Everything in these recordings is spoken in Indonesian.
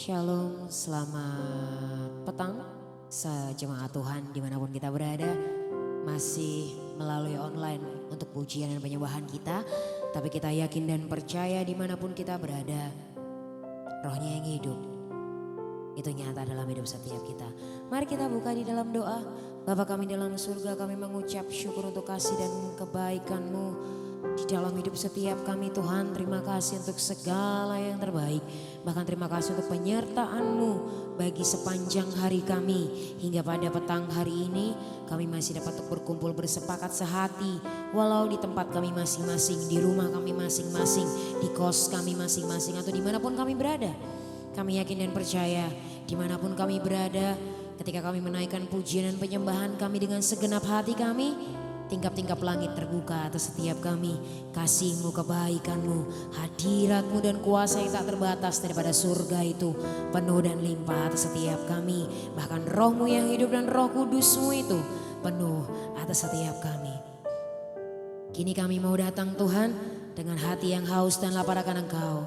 Shalom, selamat petang sejemaat Tuhan dimanapun kita berada. Masih melalui online untuk pujian dan penyembahan kita. Tapi kita yakin dan percaya dimanapun kita berada, Rohnya yang hidup itu nyata dalam hidup setiap kita. Mari kita buka di dalam doa. Bapa kami dalam surga, kami mengucap syukur untuk kasih dan kebaikan-Mu di dalam hidup setiap kami Tuhan. Terima kasih untuk segala yang terbaik. Bahkan terima kasih untuk penyertaan-Mu bagi sepanjang hari kami. Hingga pada petang hari ini kami masih dapat untuk berkumpul bersepakat sehati. Walau di tempat kami masing-masing, di rumah kami masing-masing, di kos kami masing-masing, atau dimanapun kami berada. Kami yakin dan percaya dimanapun kami berada, ketika kami menaikkan pujian dan penyembahan kami dengan segenap hati kami, tingkap-tingkap langit terbuka atas setiap kami. Kasih-Mu, kebaikan-Mu, hadirat-Mu dan kuasa yang tak terbatas daripada surga itu penuh dan limpah atas setiap kami. Bahkan Roh-Mu yang hidup dan Roh Kudus-Mu itu penuh atas setiap kami. Kini kami mau datang Tuhan dengan hati yang haus dan lapar akan Engkau,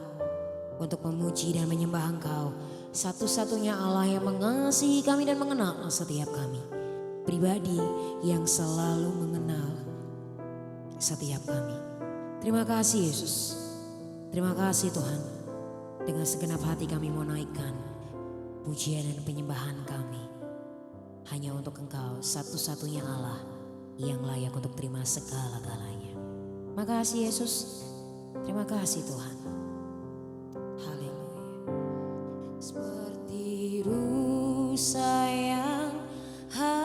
untuk memuji dan menyembah Engkau, satu-satunya Allah yang mengasihi kami dan mengenal setiap kami. Pribadi yang selalu mengenal setiap kami. Terima kasih Yesus. Terima kasih Tuhan. Dengan segenap hati kami mau naikkan pujian dan penyembahan kami hanya untuk Engkau, satu-satunya Allah yang layak untuk terima segala-galanya. Makasih Yesus. Terima kasih Tuhan. Haleluya. Seperti rusa yang haus,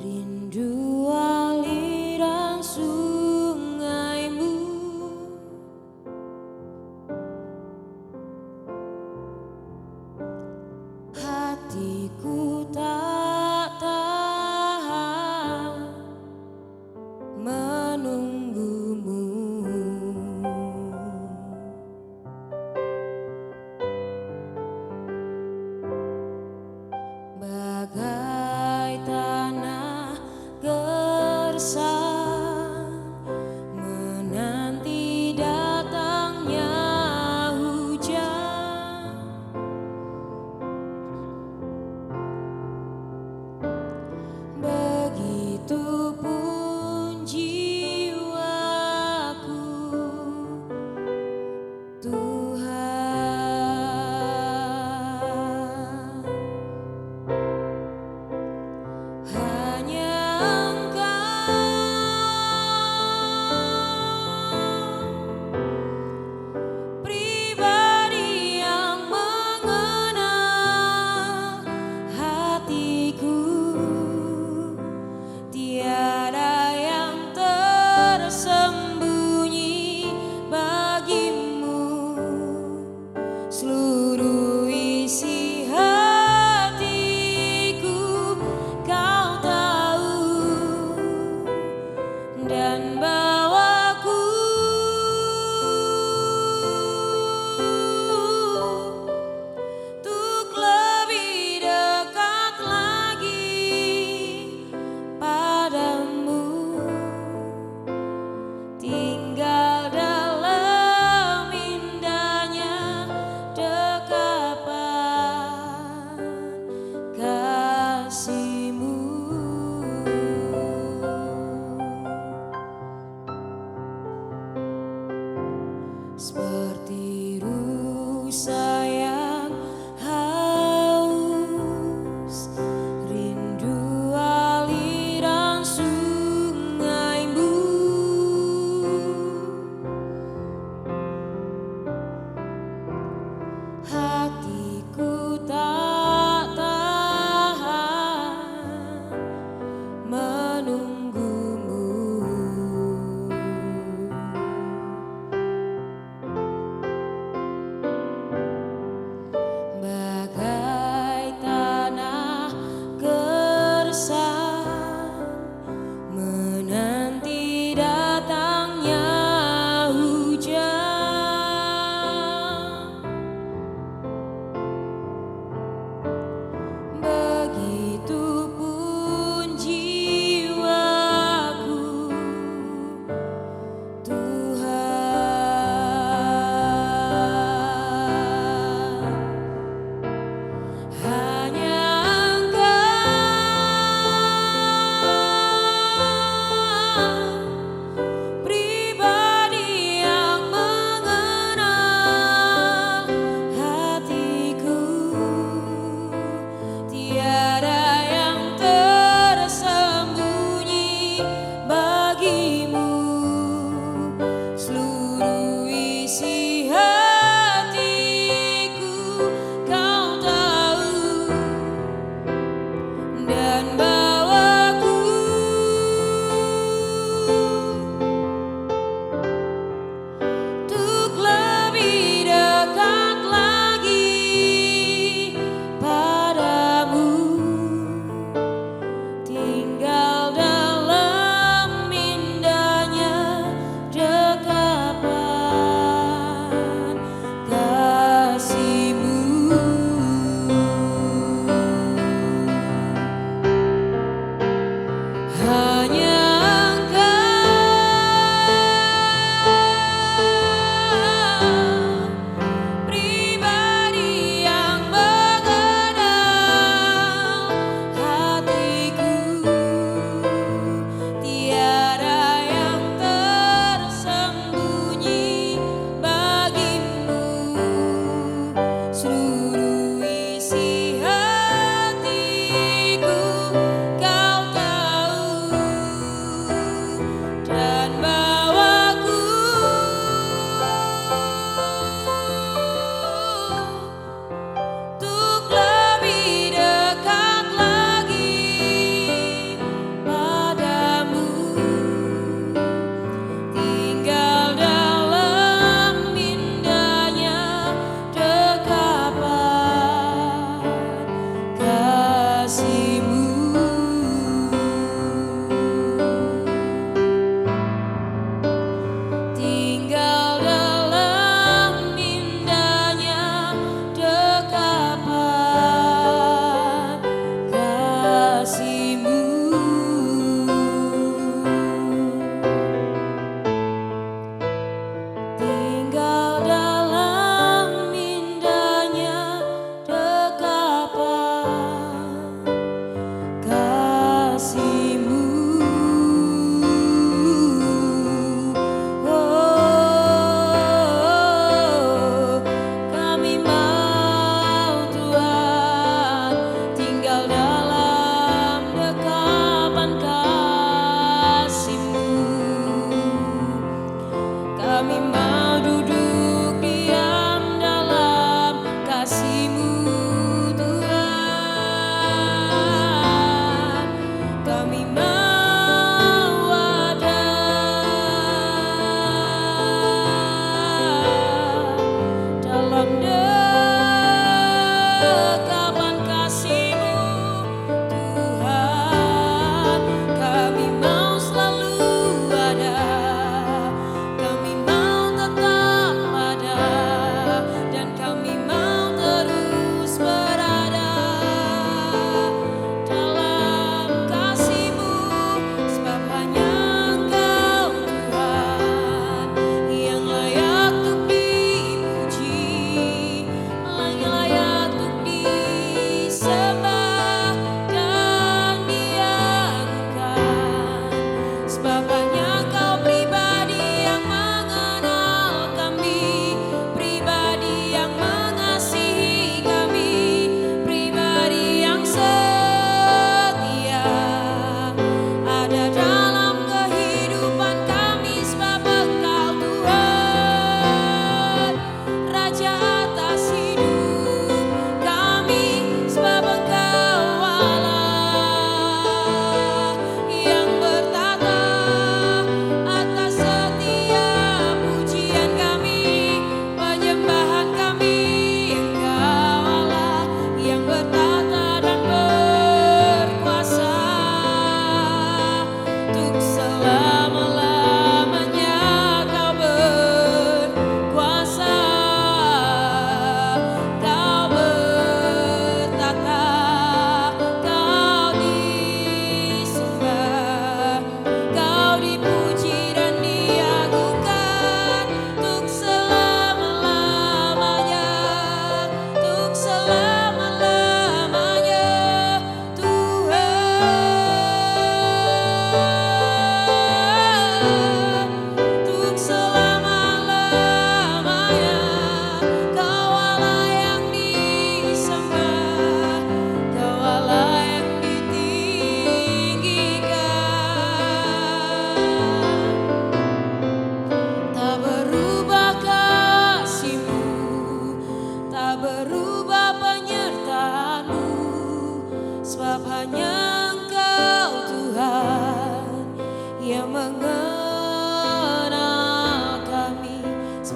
rindu aliran sungai-Mu, hatiku tak tahan menunggu-Mu.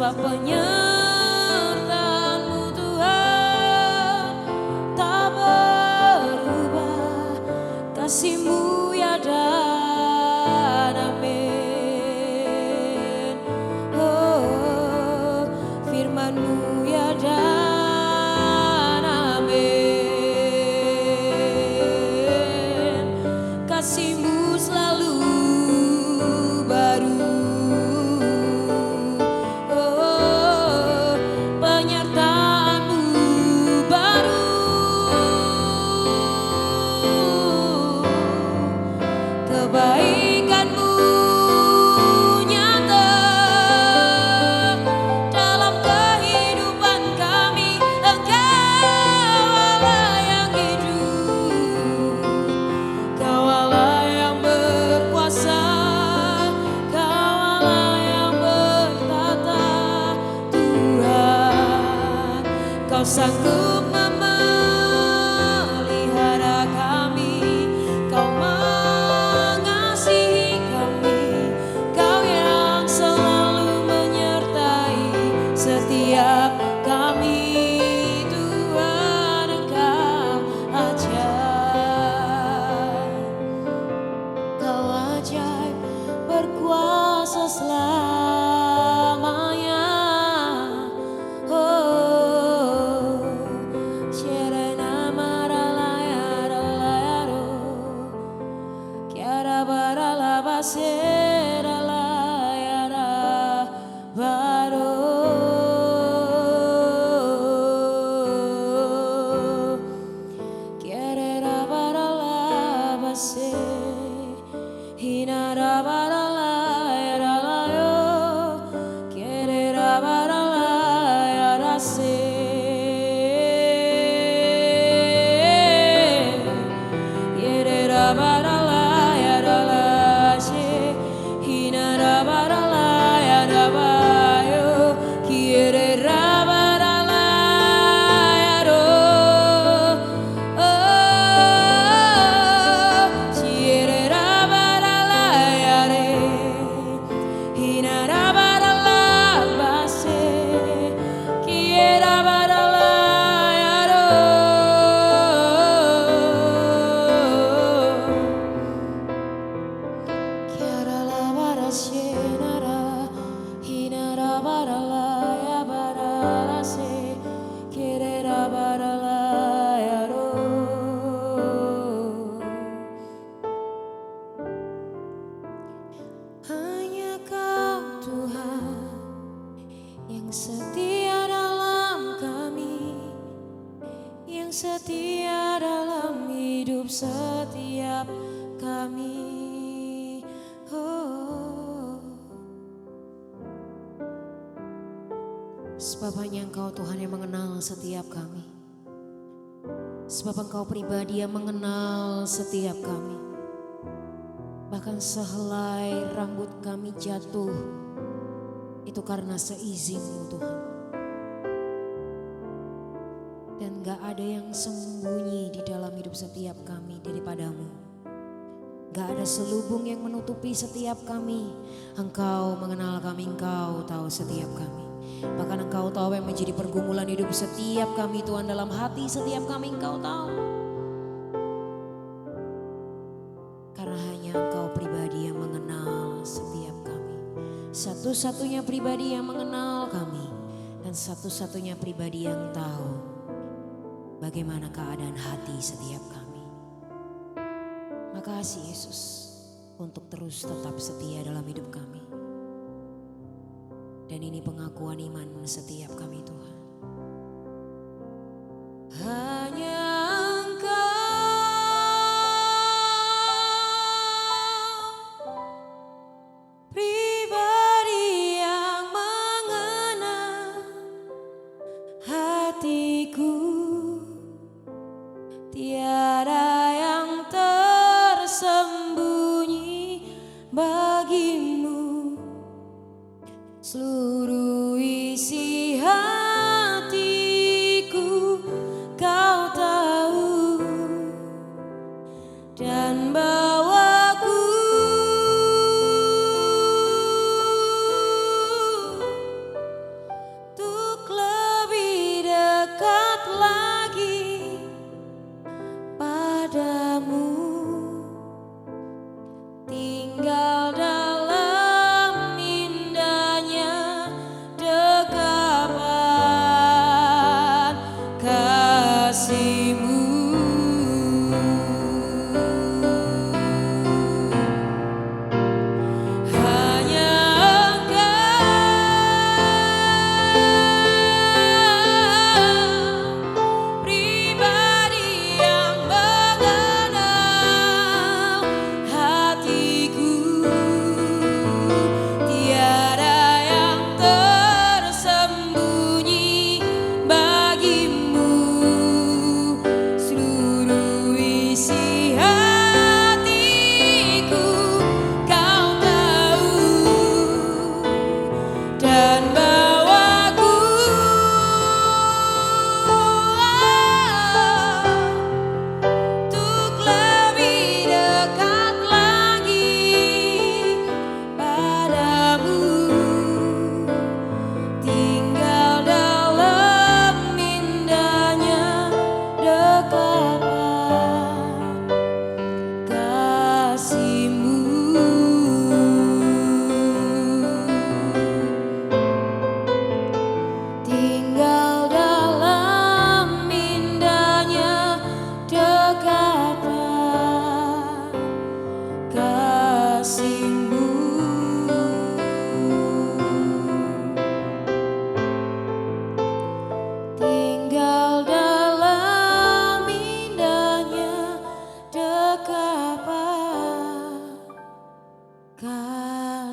sebab penyertaan-Mu Tuhan tak berubah, kasih-Mu ya dan amin. Oh, firman-Mu ya dan amin. Kasih-Mu selalu baru. Oh, penyertaan-Mu baru. Kebaikan-Mu nyata dalam kehidupan kami. Engkau Allah yang hidup, Kau Allah yang berkuasa, Kau Allah yang bertata. Tuhan, Kau sanggup memelihara kami, Kau mengasihi kami, Kau yang selalu menyertai setiap kami. Tuhan, Engkau ajaib, Kau ajaib, berkuasa selamanya. Oh, Sherena Maralayaro, Kiara Baralaba Seralayara Baro, Kiara Baralaba Se Hinara Baralayara Layo, Kiara Baralayara Se Yerera Baralayara Lashe Hinara Baralayara Bayo, Kiera Baralayaro. Oh, Kiera Baralayare Hinara Baralabase, Kiera Baralayaro. Kiara la barashenara, hinara baralaya baralase, kirera baralayaro. Hanya Kau Tuhan yang setia dalam kami, yang setia dalam hidup setiap kami. Oh, sebab hanya Engkau Tuhan yang mengenal setiap kami, sebab Engkau pribadi yang mengenal setiap kami. Bahkan sehelai rambut kami jatuh, itu karena seizin-Mu Tuhan. Dan gak ada yang sembunyi di dalam hidup setiap kami daripada-Mu. Gak ada selubung yang menutupi setiap kami. Engkau mengenal kami, Engkau tahu setiap kami. Bahkan Engkau tahu yang menjadi pergumulan hidup setiap kami Tuhan, dalam hati setiap kami Engkau tahu. Karena hanya Engkau pribadi yang mengenal setiap kami. Satu-satunya pribadi yang mengenal kami, dan satu-satunya pribadi yang tahu bagaimana keadaan hati setiap kami. Makasih Yesus untuk terus tetap setia dalam hidup kami. Dan ini pengakuan iman setiap kami Tuhan. Hanya Engkau pribadi yang mengenal hatiku. Tiada yang tersembunyi bagimu. Seluruh isi hati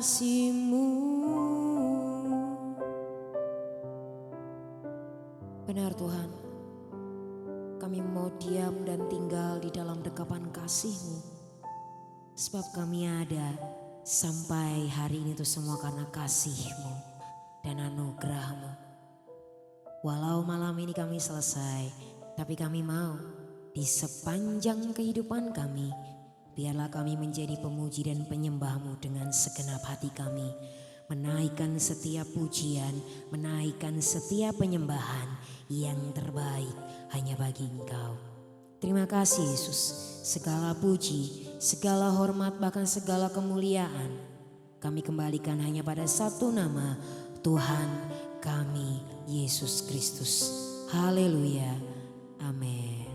kasih-Mu. Benar Tuhan, kami mau diam dan tinggal di dalam dekapan kasih-Mu. Sebab kami ada sampai hari ini itu semua karena kasih-Mu dan anugerah-Mu. Walau malam ini kami selesai, tapi kami mau di sepanjang kehidupan kami, biarlah kami menjadi pemuji dan penyembah-Mu dengan segenap hati kami. Menaikkan setiap pujian, menaikkan setiap penyembahan yang terbaik hanya bagi Engkau. Terima kasih Yesus, segala puji, segala hormat, bahkan segala kemuliaan kami kembalikan hanya pada satu nama, Tuhan kami Yesus Kristus. Haleluya, amin.